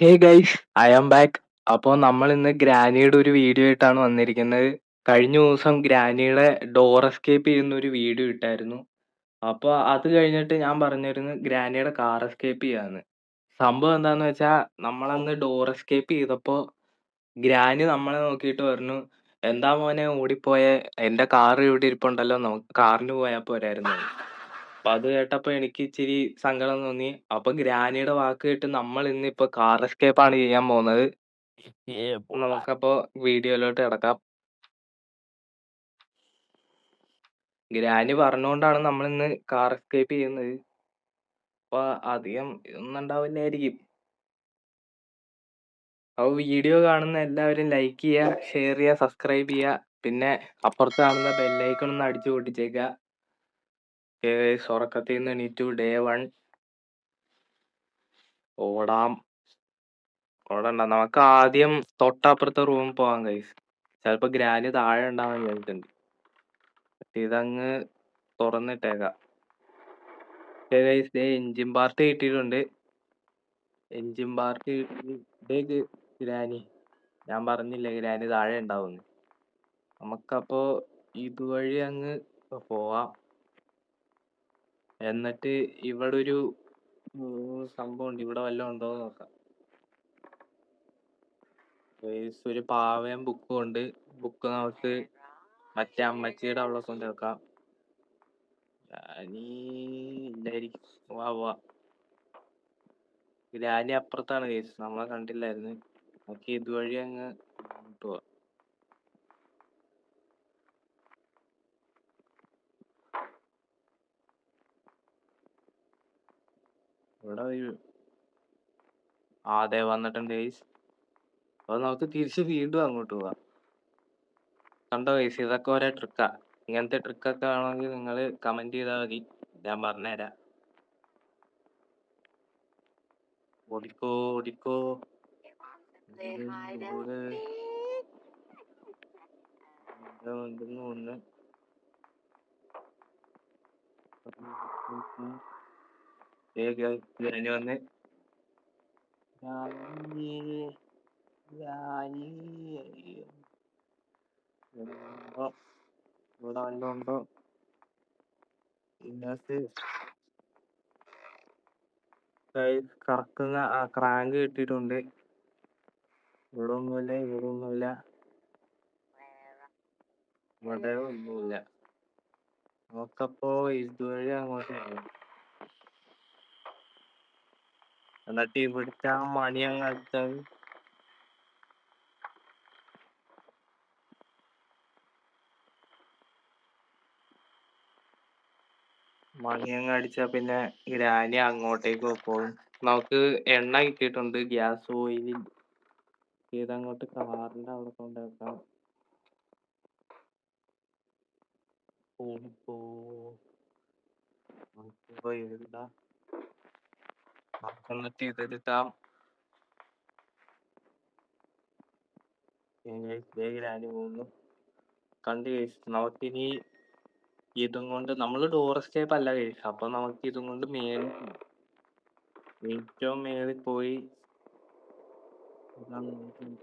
Hey guys, I am back. അപ്പോൾ നമ്മൾ ഇന്ന് ഗ്രാനിയുടെ ഒരു വീഡിയോ ആയിട്ടാണ് വന്നിരിക്കുന്നത്. കഴിഞ്ഞ ദിവസം ഗ്രാനിയുടെ ഡോർ എസ്കേപ്പ് ചെയ്യുന്ന ഒരു വീഡിയോ ഇട്ടായിരുന്നു. അപ്പോൾ അത് കഴിഞ്ഞിട്ട് ഞാൻ പറഞ്ഞിരുന്നു ഗ്രാനിയുടെ കാർ എസ്കേപ്പ് ചെയ്യാന്ന്. സംഭവം എന്താന്ന് വെച്ചാൽ നമ്മളന്ന് ഡോർ എസ്കേപ്പ് ചെയ്തപ്പോൾ ഗ്രാനി നമ്മളെ നോക്കിയിട്ട് പറഞ്ഞു, എന്താ മോനെ ഓടിപ്പോയെ, എന്റെ കാർ ഇവിടെ ഇരിപ്പുണ്ടല്ലോ, നമുക്ക് കാറിന് പോയാൽ പോരായിരുന്നു. അപ്പൊ അത് കേട്ടപ്പോ എനിക്ക് ഇച്ചിരി സങ്കടം തോന്നി. അപ്പൊ ഗ്രാനിയുടെ വാക്ക് കേട്ട് നമ്മൾ ഇന്നിപ്പോ കാർ എസ്കേപ്പ് ആണ് ചെയ്യാൻ പോകുന്നത്. നമുക്കപ്പോ വീഡിയോയിലോട്ട് കിടക്കാം. ഗ്രാനി പറഞ്ഞുകൊണ്ടാണ് നമ്മൾ ഇന്ന് കാർ എസ്കേപ്പ് ചെയ്യുന്നത്. അപ്പൊ അധികം ഒന്നും ഉണ്ടാവില്ലായിരിക്കും. അപ്പൊ വീഡിയോ കാണുന്ന എല്ലാവരും ലൈക്ക് ചെയ്യുക, ഷെയർ ചെയ്യുക, സബ്സ്ക്രൈബ് ചെയ്യുക. പിന്നെ അപ്പുറത്ത് കാണുന്ന ബെല്ലൈക്കൺ ഒന്ന് അടിച്ചു പൊട്ടിച്ചേക്കുക. ഉറക്കത്തിൽ നിന്ന് എണീറ്റു, ഡേ 1 ഓടാം. ഓടണ്ട, നമുക്ക് ആദ്യം തൊട്ടപ്പുറത്തെ റൂമിൽ പോവാം ഗൈസ്. ചിലപ്പോ ഗ്രാനി താഴെ ഉണ്ടാവാൻ വിചാരിച്ചിട്ടുണ്ട്. ഇതങ്ങ് തുറന്നിട്ടേക്കാം. ഗൈസ്, എഞ്ചിൻ പാർട്ട് കിട്ടിയിട്ടുണ്ട്. എഞ്ചിൻ പാർട്ട് കിട്ടി. ഗ്രാനി, ഞാൻ പറഞ്ഞില്ലേ ഗ്രാനി താഴെ ഉണ്ടാവുന്നു. നമുക്കപ്പോ ഇതുവഴി അങ്ങ് പോവാം. എന്നിട്ട് ഇവിടെ ഒരു സംഭവം ഉണ്ട്, ഇവിടെ വല്ലതും ഉണ്ടോ എന്ന് നോക്കാം. ഒരു പാവയും ബുക്കും ഉണ്ട്. ബുക്ക് നമുക്ക് മറ്റേ അമ്മച്ചിയുടെ അവിടെ കൊണ്ട് വെക്കാം. ഇല്ലായിരിക്കും. വാ ഗ്രാനി അപ്പുറത്താണ് കേസ്, നമ്മളെ കണ്ടില്ലായിരുന്നു. നമുക്ക് ഇതുവഴി അങ്ങ് പോവാം. ഇവിടെ അതെ വന്നിട്ടുണ്ട് കേസ്. അപ്പൊ നമുക്ക് തിരിച്ച് വീണ്ടും അങ്ങോട്ട് പോവാം. കണ്ടോ കേസ്, ഇതൊക്കെ ഒരേ ട്രിക്കാ. ഇങ്ങനത്തെ ട്രിക്കൊക്കെ ആണെങ്കിൽ നിങ്ങൾ കമന്റ് ചെയ്താൽ മതി, ഞാൻ പറഞ്ഞുതരാം. ഓടിക്കോ ഓടിക്കോ. ഒന്ന് വന്ന് ഇവിടെ വല്ലോണ്ടോ? ഇതിനകത്ത് കറക്കുന്ന ആ ക്രാങ്ക് കിട്ടിയിട്ടുണ്ട്. ഇവിടെ ഒന്നുമില്ല, ഇവിടെ ഒന്നുമില്ല, ഇവിടെ ഒന്നുമില്ല. നമുക്കപ്പോ ഇതുവഴി അങ്ങോട്ട് പോകാം. എന്നിട്ട് ഇവിടുത്തെ ആ മണി അങ്ങ് അടിച്ചാൽ പിന്നെ ഗ്രാനി അങ്ങോട്ടേക്ക് പോകും. നമുക്ക് എണ്ണ കിട്ടിയിട്ടുണ്ട്, ഗ്യാസ് ഓയിൽ. ഇതങ്ങോട്ട് കാറിന്റെ അവിടെ കൊണ്ടുവെക്കാം. എന്നിട്ട് ഇതെടുക്കാം. ഗ്രാനി പോകുന്നു. കണ്ട് കഴിച്ചു. നമുക്കിനി ഇതും കൊണ്ട് നമ്മൾ ഡോർ എസ്കേപ്പ് അല്ല കഴിച്ചു. അപ്പൊ നമുക്ക് ഇതും കൊണ്ട് ഏറ്റവും മേളിൽ പോയി കാണിക്കുന്നു.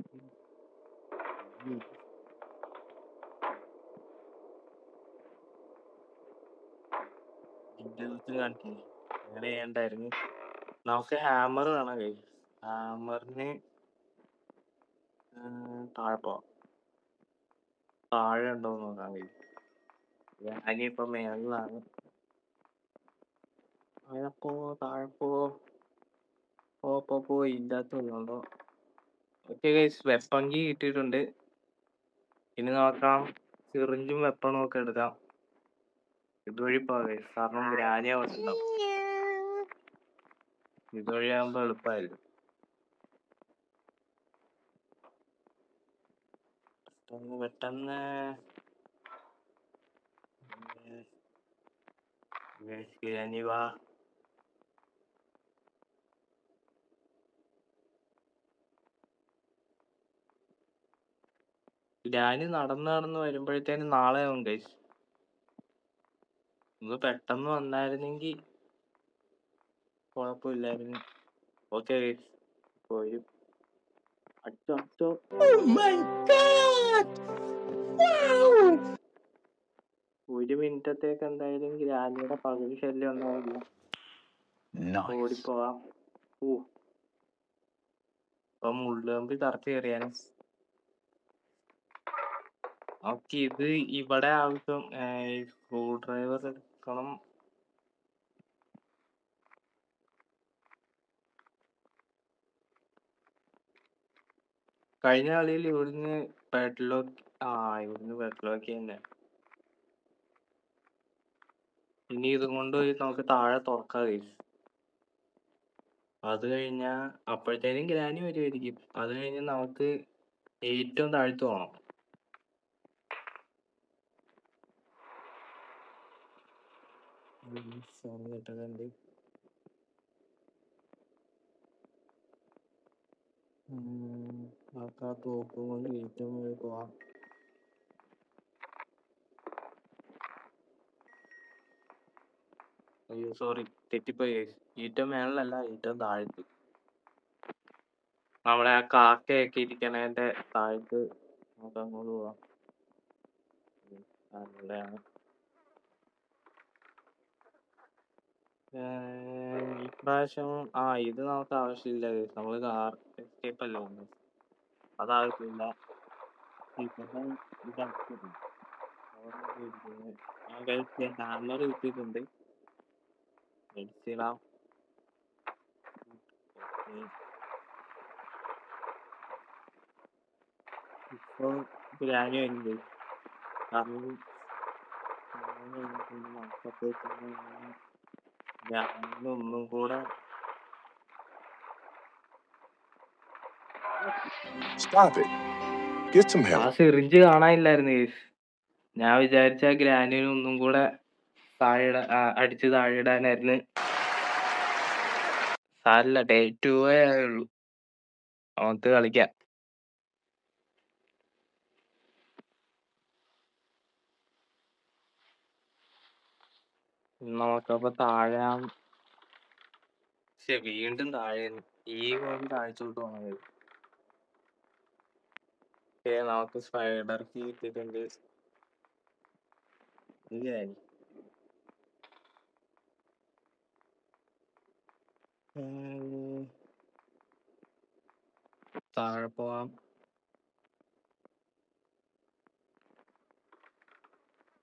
അങ്ങനെ ചെയ്യണ്ടായിരുന്നു. നമുക്ക് ഹാമർ വേണം കഴിച്ചു. ഹാമറിന് താഴെ പോവാം. താഴെ ഉണ്ടോ നോക്കാൻ കഴിയും. ഞാനിപ്പോ മേളിലാണ്. താഴെ പോ ഇല്ലാത്തതുണ്ടോ? ഓക്കെ ഗൈസ്, വെപ്പൺ കീ കിട്ടിയിട്ടുണ്ട്. ഇനി നോക്കാം, സിറിഞ്ചും വെപ്പണും ഒക്കെ എടുക്കാം. ഇതുവഴി പോകാം ഗൈസ്, കാരണം ഗ്രാനിയ ഉണ്ടാവും. ഇതുവഴി ആകുമ്പോ എളുപ്പമായിരിക്കും. പെട്ടെന്ന് ഗ്രാനി വാ. ഗ്രാനി നടന്ന് വരുമ്പോഴത്തേനും നാളെ ആവും ഗൈസ്. ഒന്ന് പെട്ടെന്ന് വന്നായിരുന്നെങ്കിൽ കുഴപ്പമില്ലായിരുന്നു. ഓക്കെ ഗൈസ്, ഒരു അച്ചോ അച്ചോ ഒരു മിനിറ്റത്തേക്ക് എന്തായാലും ഗ്രാനിയുടെ പകുതി ശല്യം ഒന്നുമില്ല. ഓടിപ്പോവാം. ഇപ്പൊ മുള്ളുകമ്പി തറച്ച് കയറിയാലും ഓക്കെ. ഇത് ഇവിടെ ആവശ്യം സ്ക്രൂ ഡ്രൈവർ എടുക്കണം. കഴിഞ്ഞ കളിയിൽ ഇവിടുന്ന് പെഡ്ലോക്ക് ഇവിടുന്ന് പെഡ്ലോക്ക് തന്നെ. ഇനി ഇതും കൊണ്ട് നമുക്ക് താഴെ തുറക്കാം. അത് കഴിഞ്ഞാൽ അപ്പോഴത്തേനും ഗ്രാനി വരുമായിരിക്കും. അത് കഴിഞ്ഞ് നമുക്ക് ഏറ്റവും താഴ്ത്തു പോകണം. കേട്ടതുണ്ട്. നമുക്ക് ആ തോക്ക് കൊണ്ട് ഏറ്റവും മുകളിൽ പോവാം. അയ്യോ സോറി, തെറ്റിപ്പോയി. ഏറ്റവും മേളിലല്ല, ഏറ്റവും താഴ്ത്ത്. നമ്മുടെ ആ കാക്കയൊക്കെ ഇരിക്കണതിന്റെ താഴത്ത് നമുക്ക് അങ്ങോട്ട് പോവാം. അവിടെയാണ് ഇപ്രാവശ്യം ഇത് നമുക്ക് ആവശ്യമില്ല. നമ്മള് കാർ എസ്കേപ്പ് അല്ലേ ഒന്ന്, അതാവശ്യമില്ല. ഹാമർ കിട്ടിയിട്ടുണ്ട്. മെഡിസിനാ ഇപ്പൊ ഗ്രാനി വരുന്നത്. കാരണം ഒന്നും കൂടെ ആ സിറിഞ്ച് കാണാനില്ലായിരുന്നു. ഞാൻ വിചാരിച്ച ഗ്രാനിന് ഒന്നും കൂടെ താഴെ അടിച്ച് താഴെ ഇടാനായിരുന്നു. സാരില്ല, ഡേ 2 ആയുള്ളൂ. നമുക്ക് കളിക്കാം. നമുക്കപ്പോ താഴെ വീണ്ടും താഴെ ഈ പോലെ താഴ്ചോട്ട് പോകണത്. നമുക്ക് സ്പൈഡർ കീ കിട്ടിയിട്ടുണ്ട്. താഴെ പോവാം.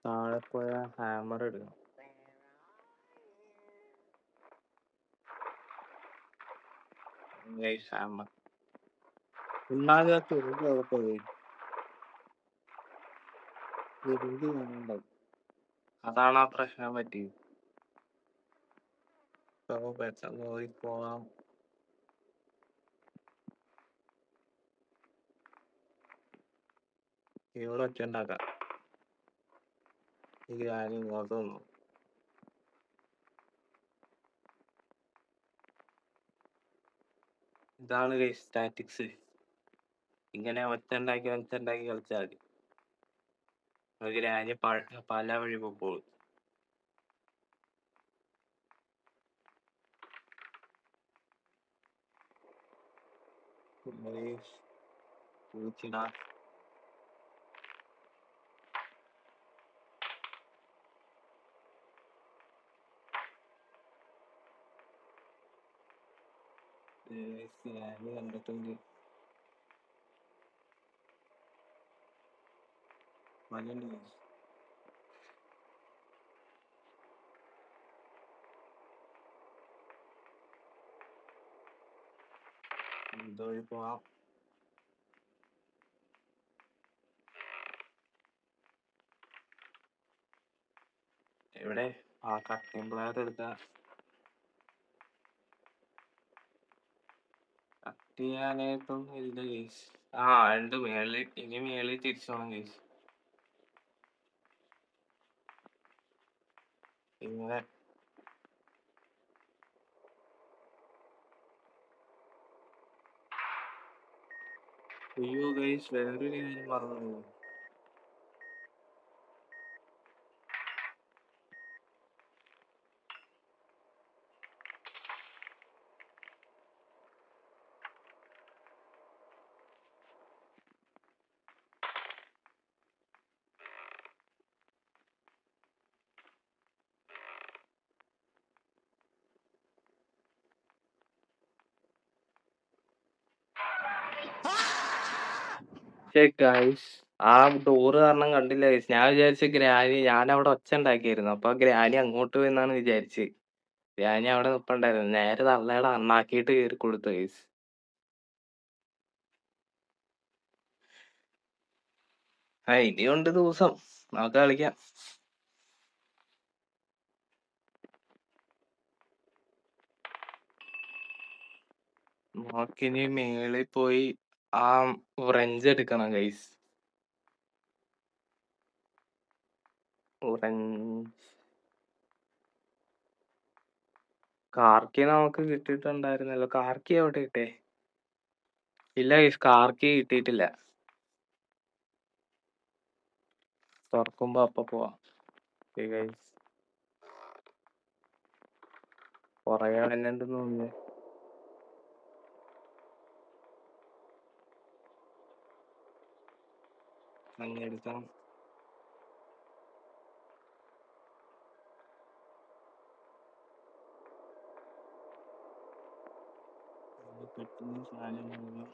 താഴെ പോയ ഹാമർ എടുക്കണം. ഹാമർ അതാണ് ആ പ്രശ്നം പറ്റിയത്. പെട്ടെന്ന് പോവാം. ഇവിടെ ഒറ്റ ഉണ്ടാക്കാം. ഈ ഗ്രാനി ഇങ്ങോട്ട് വന്നു. ഇതാണ് സ്റ്റാറ്റിക്സ്. ഇങ്ങനെ ഒറ്റ ഉണ്ടാക്കി കളിച്ചാൽ മതി. ഗ്രാനി പല വഴി പോകും. കണ്ടിട്ടുണ്ട്. ഇതുവഴി പോവാം. ഇവിടെ കട്ടിംഗ് പ്ലെയർ എടുക്കാം. കട്ട് ചെയ്യാനായിട്ടൊന്നും ഇല്ല കേസ്. ഉണ്ട് മേളിൽ. ഇനി മേളിൽ തിരിച്ചോണം കേസ്. ഇങ്ങനെ അയ്യോ ഗൈസ്, വേറൊരു കാര്യം പറഞ്ഞു. പക്ഷേ ഗൈസ് ആ ഡോറ് കാരണം കണ്ടില്ല ഗൈസ്. ഞാൻ വിചാരിച്ചു ഗ്രാനി, ഞാൻ അവിടെ ഒച്ച ഉണ്ടാക്കിയായിരുന്നു. അപ്പൊ ഗ്രാനി അങ്ങോട്ട് പോയെന്നാണ് വിചാരിച്ച്. ഗ്രാനി അവിടെ നിപ്പുണ്ടായിരുന്നു. നേരെ തള്ളയുടെ അണ്ണാക്കിയിട്ട് കയറി കൊടുത്തു ഗൈസ്. ഇനിയുണ്ട് ദിവസം, നമുക്ക് കളിക്കാം. നമുക്കിനി മേളിൽ പോയി ആ വ്രഞ്ച് എടുക്കണം ഗൈസ്. കാർക്കി നമുക്ക് കിട്ടിയിട്ടുണ്ടായിരുന്നല്ലോ. കാർക്കി എവിടെ കിട്ടേ? ഇല്ല ഗൈസ്, കാർക്കി കിട്ടിയിട്ടില്ല. തുറക്കുമ്പോ അപ്പൊ പോവാം ഗൈസ്. പുറകെ വന്നിട്ടുണ്ടെന്ന് തോന്നുന്നു. മഞ്ഞെടുക്കണം. പെട്ടെന്ന് സാധനം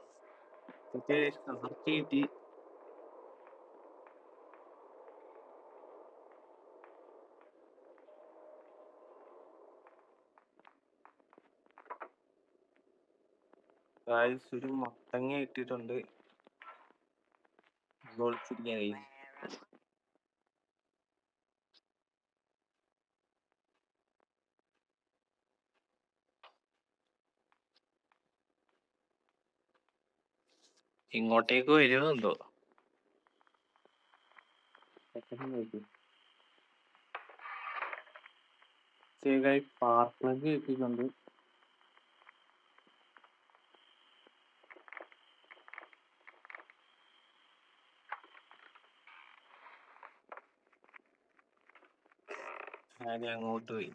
കാർക്കി കിട്ടി. ഗൈസ് ഒരു മത്തങ്ങ ഇട്ടിട്ടുണ്ട്. ഒളിച്ചിരിക്കാൻ ഗൈസ്. ഇങ്ങോട്ടേക്ക് വരുമോ എന്തോ. സ്പാർക്ക് പ്ലഗ് കിട്ടിയിട്ടുണ്ട്. ഞാൻ അങ്ങോട്ട് പോയി.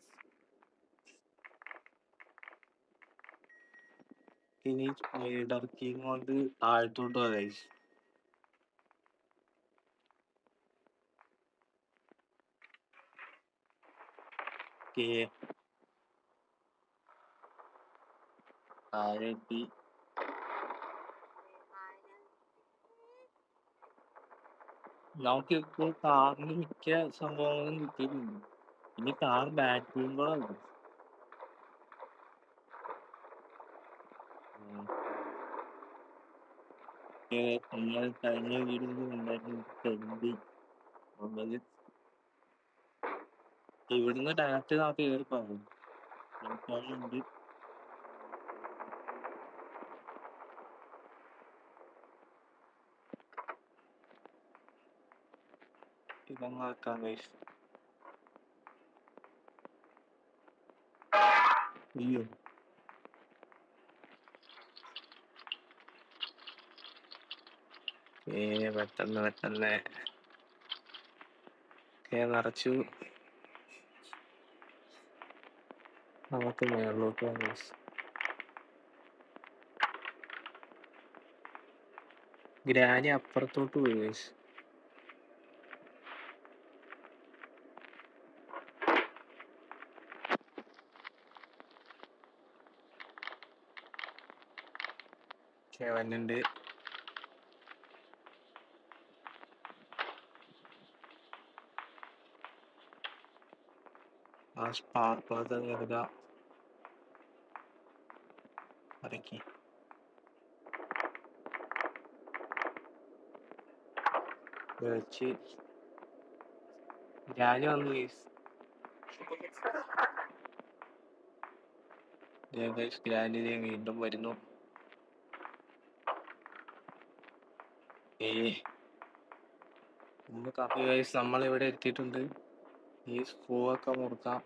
ഇനി സ്പൈഡർ കിങ് കൊണ്ട് താഴ്ത്തോട്ട് പോകാം ഗൈസ്. താഴെ എത്തി. നമുക്കിപ്പോൾ കാറിന് മിക്ക സംഭവങ്ങളും കിട്ടിയിട്ടുണ്ട്. ഇനി കാർ ബാറ്ററിയും കൂടെ ഉണ്ട്. നമ്മൾ കഴിഞ്ഞ വീഡിയോയിൽ ഉണ്ടായിരുന്നു. ഇവിടുന്ന് ഡയറക്റ്റ് നമുക്ക് കയറിപ്പോകും. ഉണ്ട്. ഇതങ്ങ് വെക്കാം ഗൈസ്. അയ്യോ, പെട്ടെന്ന് പെട്ടെന്ന് നിറച്ചു. നമുക്ക് മേളിലോട്ട് പോകാം ഗൈസ്. ഗ്രാനി അപ്പുറത്തോട്ട് പോയി ഗൈസ്. വന്നുണ്ട്. ആ സ്പാർക്ക് കരുതാ ഇറക്കി വെച്ച്. ഗ്രാനി വന്നു ഗൈസ്. ഗ്രാനി വീണ്ടും വരുന്നു. നമ്മൾ ഇവിടെ എത്തിയിട്ടുണ്ട്. ഈ സ്ക്രൂവൊക്കെ മുറുക്കാം.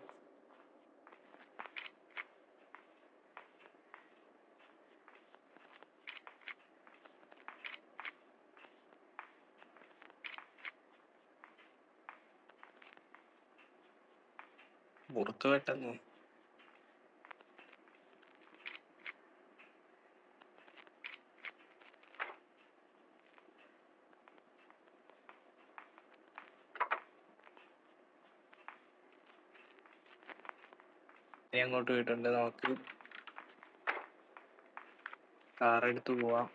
മുറുക്ക് പെട്ടെന്ന്. അങ്ങോട്ട് പോയിട്ടുണ്ട്. നമുക്ക് കാർ എടുത്ത് പോവാം.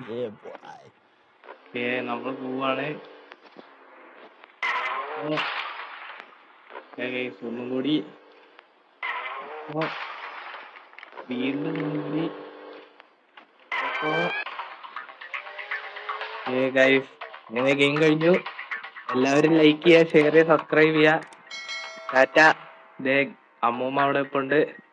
Yeah, boy. നമ്മൾ പോവാണ്. ഒന്നും കൂടി വീണ്ടും ഒന്നും കൂടി. ഗൈസ്, അങ്ങനെ ഗെയിം കഴിഞ്ഞു. എല്ലാവരും ലൈക്ക് ചെയ്യുക, ഷെയർ ചെയ്യുക, സബ്സ്ക്രൈബ് ചെയ്യുക. ടാറ്റ. അമ്മൂമ്മ അവിടെ ഇപ്പൊ ഉണ്ട്.